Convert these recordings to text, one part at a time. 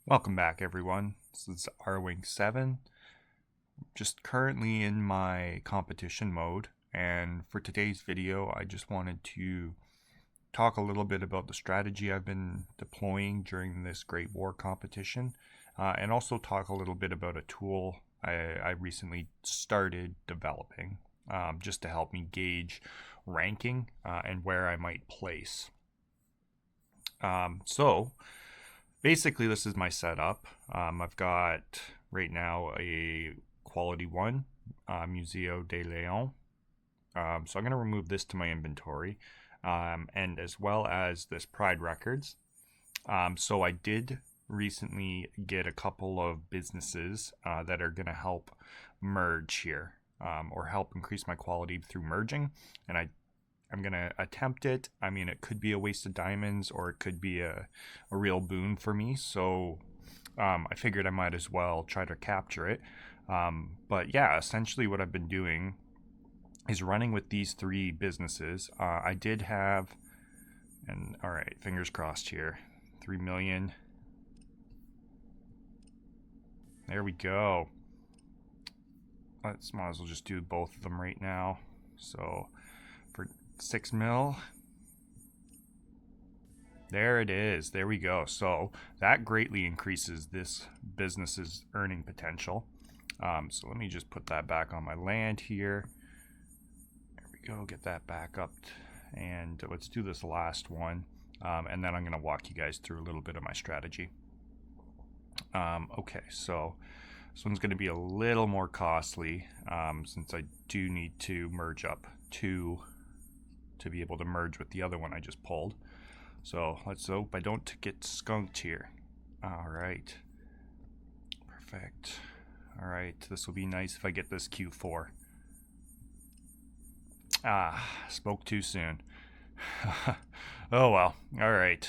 Welcome back, everyone. This is R-Wing 7. Just currently in my competition mode, and for today's video, I just wanted to talk a little bit about the strategy I've been deploying during this Great War competition, and also talk a little bit about a tool I recently started developing just to help me gauge ranking and where I might place. So basically, this is my setup. I've got right now a quality 1 Museo de Leon. So I'm going to remove this to my inventory, and as well as this Pride Records. So I did recently get a couple of businesses that are going to help merge here, or help increase my quality through merging, and I'm going to attempt it. I mean, it could be a waste of diamonds or it could be a real boon for me. So I figured I might as well try to capture it. But yeah, essentially what I've been doing is running with these three businesses. I did have, and all right, fingers crossed here, 3 million. There we go. Let's might as well just do both of them right now. So for 6 mil, there it is. There we go. So that greatly increases this business's earning potential. So let me just put that back on my land here. There we go. Get that back up. And let's do this last one. And then I'm going to walk you guys through a little bit of my strategy. Okay, so this one's going to be a little more costly since I do need to merge up two to be able to merge with the other one I just pulled. So let's hope I don't get skunked here. All right. Perfect. All right. This will be nice if I get this Q4. Spoke too soon. Oh well. All right.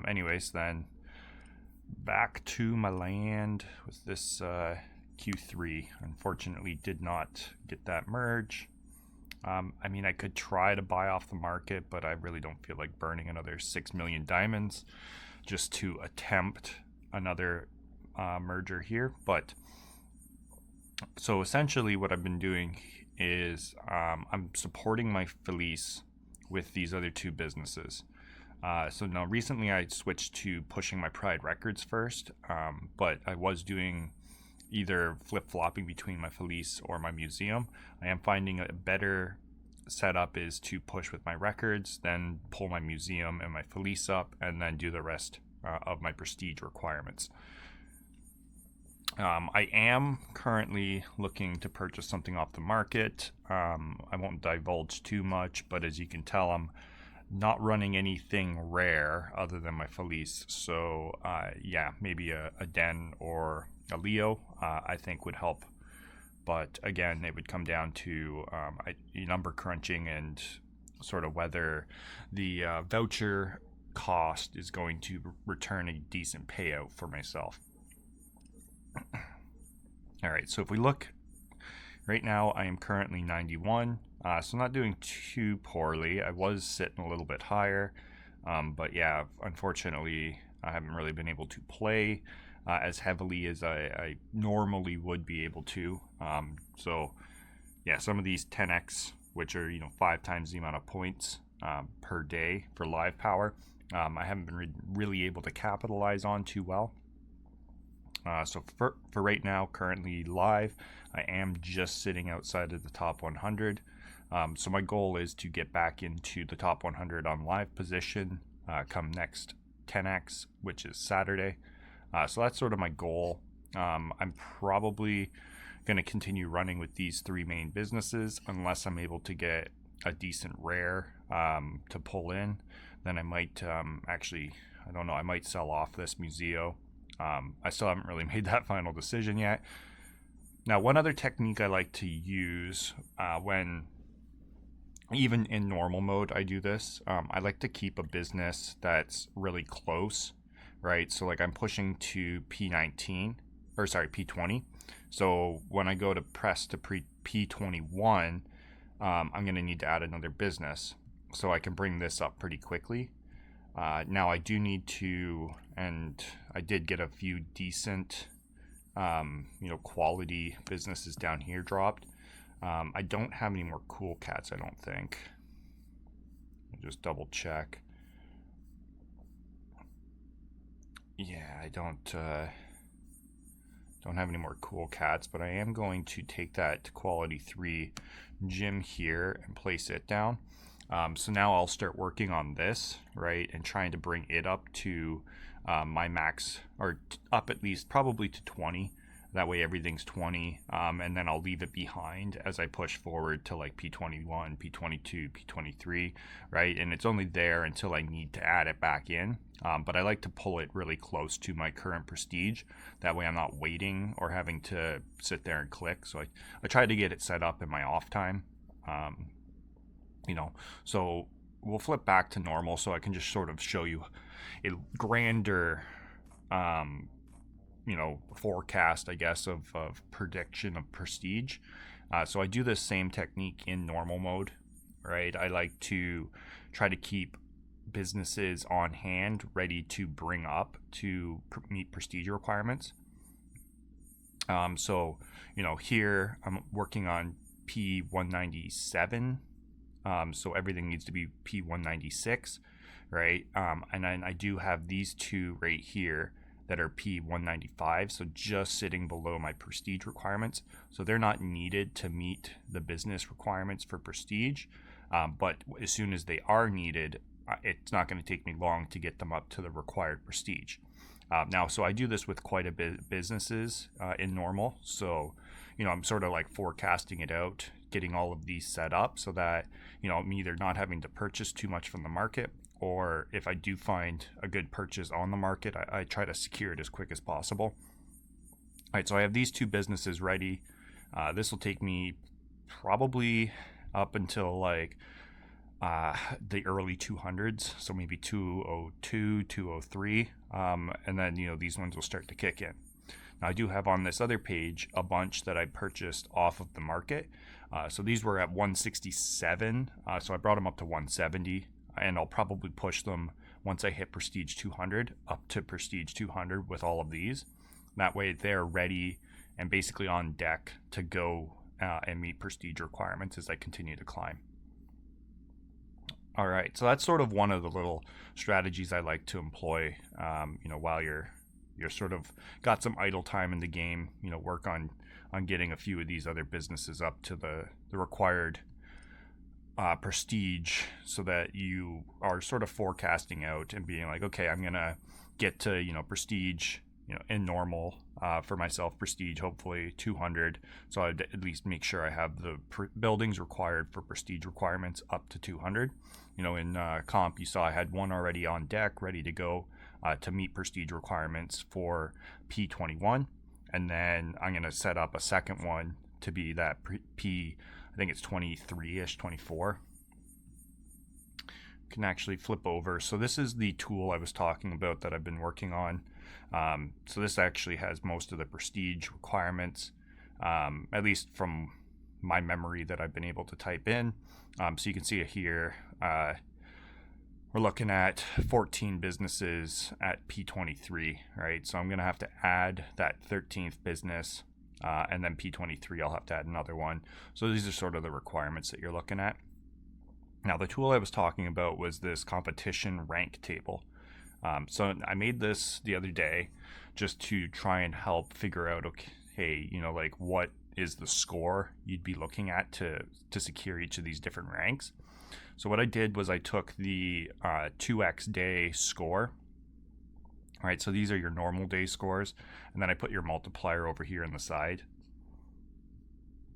Anyways, then back to my land with this Q3. Unfortunately, did not get that merge. I mean, I could try to buy off the market, but I really don't feel like burning another 6 million diamonds just to attempt another merger here. But so essentially, what I've been doing is I'm supporting my Felice with these other two businesses. So now recently I switched to pushing my Pride Records first, but I was doing either flip-flopping between my Felice or my museum. I am finding a better setup is to push with my records, then pull my museum and my Felice up, and then do the rest of my prestige requirements. I am currently looking to purchase something off the market. I won't divulge too much, but as you can tell, I'm not running anything rare other than my Felice. So yeah, maybe a Den or a Leo I think would help. But again, it would come down to number crunching and sort of whether the voucher cost is going to return a decent payout for myself. All right, so if we look right now, I am currently 91, so not doing too poorly. I was sitting a little bit higher, but yeah, unfortunately, I haven't really been able to play as heavily as I normally would be able to. So yeah, some of these 10x, which are 5 times the amount of points per day for live power, I haven't been really able to capitalize on too well. So for right now, currently live, I am just sitting outside of the top 100. So my goal is to get back into the top 100 on live position come next 10x, which is Saturday. So that's sort of my goal. I'm probably going to continue running with these three main businesses unless I'm able to get a decent rare to pull in. Then I might actually, I don't know, I might sell off this museo. I still haven't really made that final decision yet. Now, one other technique I like to use when even in normal mode I do this, I like to keep a business that's really close, right? So like I'm pushing to P19, or sorry, P20. So when I go to press to P21, I'm going to need to add another business. So I can bring this up pretty quickly. Now I do need to, and I did get a few decent, quality businesses down here dropped. I don't have any more cool cats, I don't think. I'll just double check. Yeah, I don't have any more cool cats, but I am going to take that quality 3 gym here and place it down. So now I'll start working on this, right, and trying to bring it up to my max, or up at least probably to 20. That way everything's 20, and then I'll leave it behind as I push forward to like P21, P22, P23, right? And it's only there until I need to add it back in. But I like to pull it really close to my current prestige. That way I'm not waiting or having to sit there and click. So I try to get it set up in my off time. So we'll flip back to normal so I can just sort of show you a grander forecast, I guess, of prediction of prestige. So I do this same technique in normal mode, right? I like to try to keep businesses on hand ready to bring up to meet prestige requirements. So here I'm working on P197. So everything needs to be P196, right? And then I do have these two right here that are P195, so just sitting below my prestige requirements. So they're not needed to meet the business requirements for prestige, but as soon as they are needed, it's not going to take me long to get them up to the required prestige. So I do this with quite a bit of businesses in normal. So, I'm sort of like forecasting it out, getting all of these set up so that, I'm either not having to purchase too much from the market, or if I do find a good purchase on the market, I try to secure it as quick as possible. All right, so I have these two businesses ready. This will take me probably up until like the early 200s, so maybe 202, 203, and then these ones will start to kick in. Now I do have on this other page a bunch that I purchased off of the market. So these were at 167, so I brought them up to 170, and I'll probably push them once I hit Prestige 200 up to Prestige 200 with all of these. That way they're ready and basically on deck to go and meet Prestige requirements as I continue to climb. All right, so that's sort of one of the little strategies I like to employ, while you're sort of got some idle time in the game, work on getting a few of these other businesses up to the required prestige, so that you are sort of forecasting out and being like, okay, I'm gonna get to prestige, in normal for myself, prestige hopefully 200, so I'd at least make sure I have the buildings required for prestige requirements up to 200. In comp, you saw I had one already on deck ready to go to meet prestige requirements for P21, and then I'm going to set up a second one to be that P, I think it's 23ish, 24. Can actually flip over. So this is the tool I was talking about that I've been working on. So this actually has most of the prestige requirements, at least from my memory that I've been able to type in. So you can see it here. We're looking at 14 businesses at P23, right? So I'm going to have to add that 13th business, and then P23, I'll have to add another one. So these are sort of the requirements that you're looking at. Now, the tool I was talking about was this competition rank table. So I made this the other day just to try and help figure out, okay, like what is the score you'd be looking at to secure each of these different ranks. So what I did was I took the 2x day score. All right, so these are your normal day scores, and then I put your multiplier over here on the side.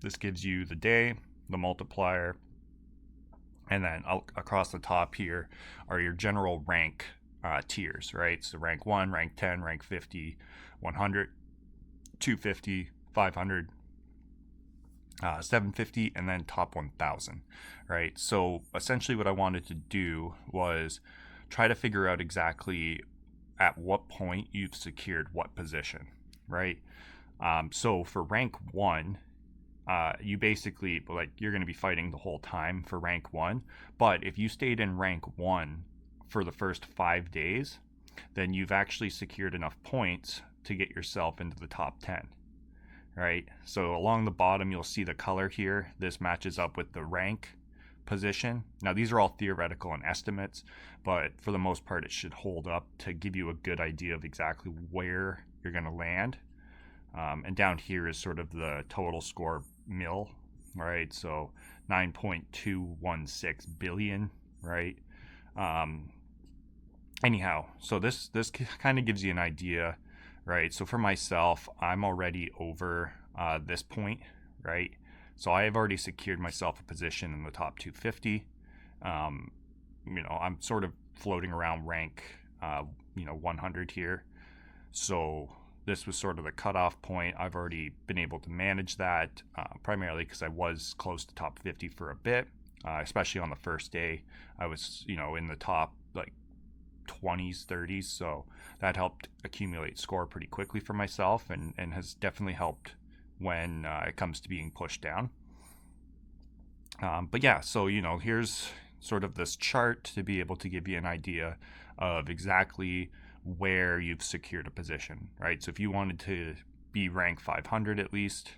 This gives you the day, the multiplier, and then across the top here are your general rank tiers, right? So rank 1, rank 10, rank 50, 100, 250, 500, 750, and then top 1000, right? So essentially what I wanted to do was try to figure out exactly at what point you've secured what position, right? So for rank 1, you basically, like, you're going to be fighting the whole time for rank 1, but if you stayed in rank 1 for the first 5 days, then you've actually secured enough points to get yourself into the top 10, right? So along the bottom, you'll see the color here. This matches up with the rank position. Now, these are all theoretical and estimates, but for the most part, it should hold up to give you a good idea of exactly where you're going to land. And down here is sort of the total score mil, right? So 9.216 billion, right? Anyhow, so this kind of gives you an idea, right? So for myself, I'm already over this point, right? So I have already secured myself a position in the top 250. I'm sort of floating around rank 100 here. So this was sort of the cutoff point. I've already been able to manage that, primarily because I was close to top 50 for a bit, especially on the first day. I was, in the top like 20s, 30s. So that helped accumulate score pretty quickly for myself, and has definitely helped when it comes to being pushed down. But yeah, so, here's sort of this chart to be able to give you an idea of exactly where you've secured a position, right? So if you wanted to be rank 500 at least,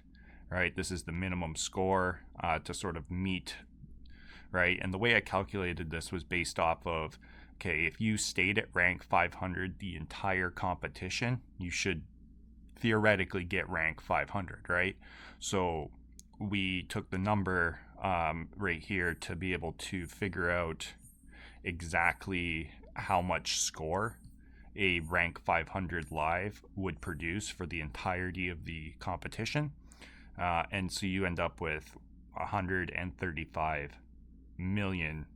right, this is the minimum score to sort of meet, right? And the way I calculated this was based off of, okay, if you stayed at rank 500 the entire competition, you should theoretically get rank 500, right? So we took the number right here to be able to figure out exactly how much score a rank 500 live would produce for the entirety of the competition. And so you end up with 135 million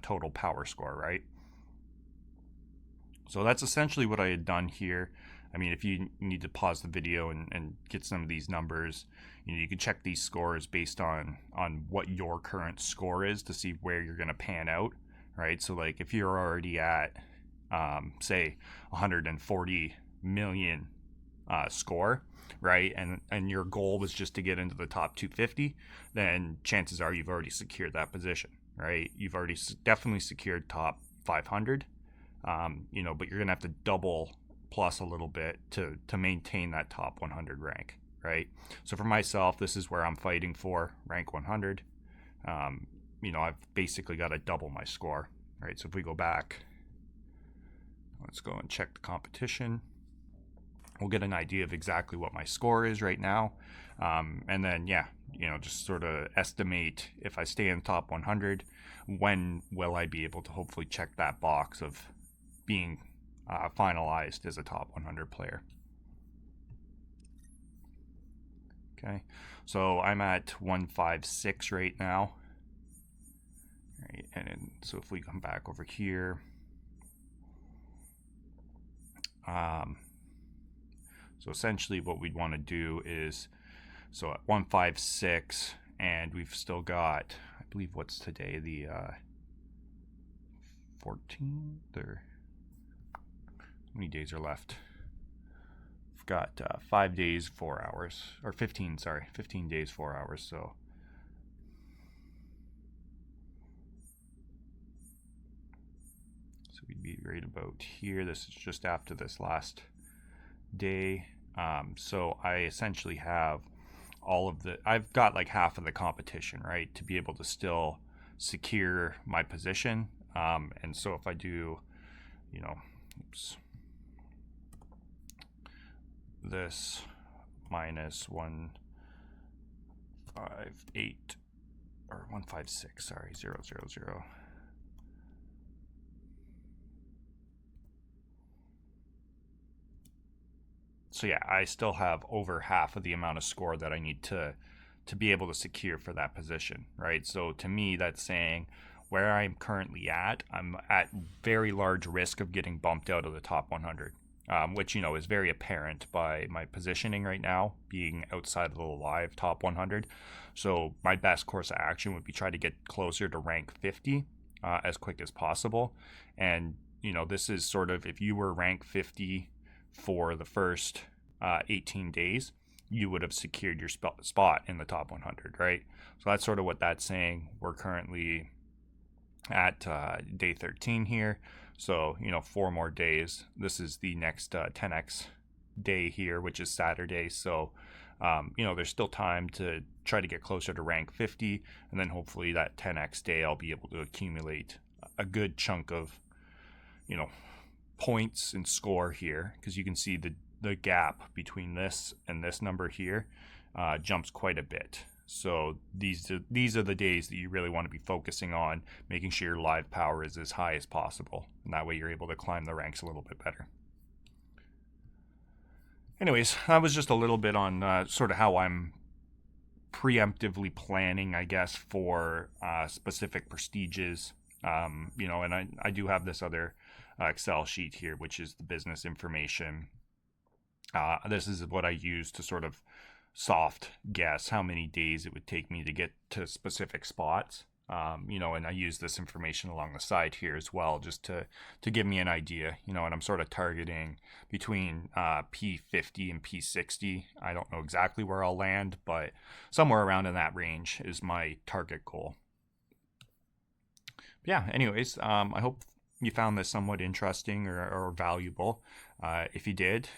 total power score, right? So that's essentially what I had done here. I mean, if you need to pause the video and get some of these numbers, you can check these scores based on what your current score is to see where you're going to pan out, right? So like if you're already at, say, 140 million score, right? And your goal was just to get into the top 250, then chances are you've already secured that position, right? You've already definitely secured top 500, but you're going to have to double plus a little bit to maintain that top 100 rank, right? So for myself, this is where I'm fighting for rank 100. I've basically got to double my score, right? So if we go back, let's go and check the competition. We'll get an idea of exactly what my score is right now. And then, just sort of estimate if I stay in the top 100, when will I be able to hopefully check that box of being finalized as a top 100 player. Okay, so I'm at 156 right now. Right, and so if we come back over here, so essentially what we'd want to do is, so at 156, and we've still got, I believe, what's today, the 14th, or how many days are left? We've got 5 days, 4 hours, or 15 days, 4 hours. So we'd be right about here. This is just after this last day. So I essentially have I've got like half of the competition, right, to be able to still secure my position. And so if I do, this minus 158 or 156, sorry, 000. So yeah, I still have over half of the amount of score that I need to be able to secure for that position, right? So to me, that's saying where I'm currently at, I'm at very large risk of getting bumped out of the top 100, which, is very apparent by my positioning right now, being outside of the live top 100. So my best course of action would be try to get closer to rank 50 as quick as possible. And, this is sort of, if you were rank 50 for the first 18 days, you would have secured your spot in the top 100, right? So that's sort of what that's saying. We're currently at day 13 here. So, 4 more days. This is the next 10x day here, which is Saturday. So, there's still time to try to get closer to rank 50. And then hopefully that 10x day, I'll be able to accumulate a good chunk of, points and score here. Because you can see the gap between this and this number here jumps quite a bit. So these are the days that you really want to be focusing on, making sure your live power is as high as possible. And that way you're able to climb the ranks a little bit better. Anyways, that was just a little bit on sort of how I'm preemptively planning, I guess, for specific prestiges. And I do have this other Excel sheet here, which is the business information. This is what I use to sort of soft guess how many days it would take me to get to specific spots. And I use this information along the side here as well, just to give me an idea, and I'm sort of targeting between P50 and P60. I don't know exactly where I'll land, but somewhere around in that range is my target goal. Yeah, anyways, I hope you found this somewhat interesting or valuable. If you did,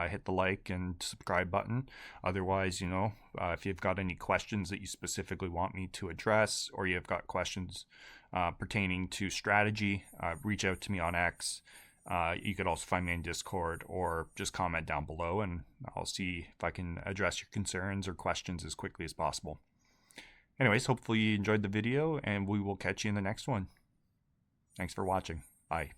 hit the like and subscribe button. Otherwise, if you've got any questions that you specifically want me to address, or you've got questions pertaining to strategy, reach out to me on X. You could also find me in Discord, or just comment down below, and I'll see if I can address your concerns or questions as quickly as possible. Anyways, hopefully you enjoyed the video, and we will catch you in the next one. Thanks for watching. Bye.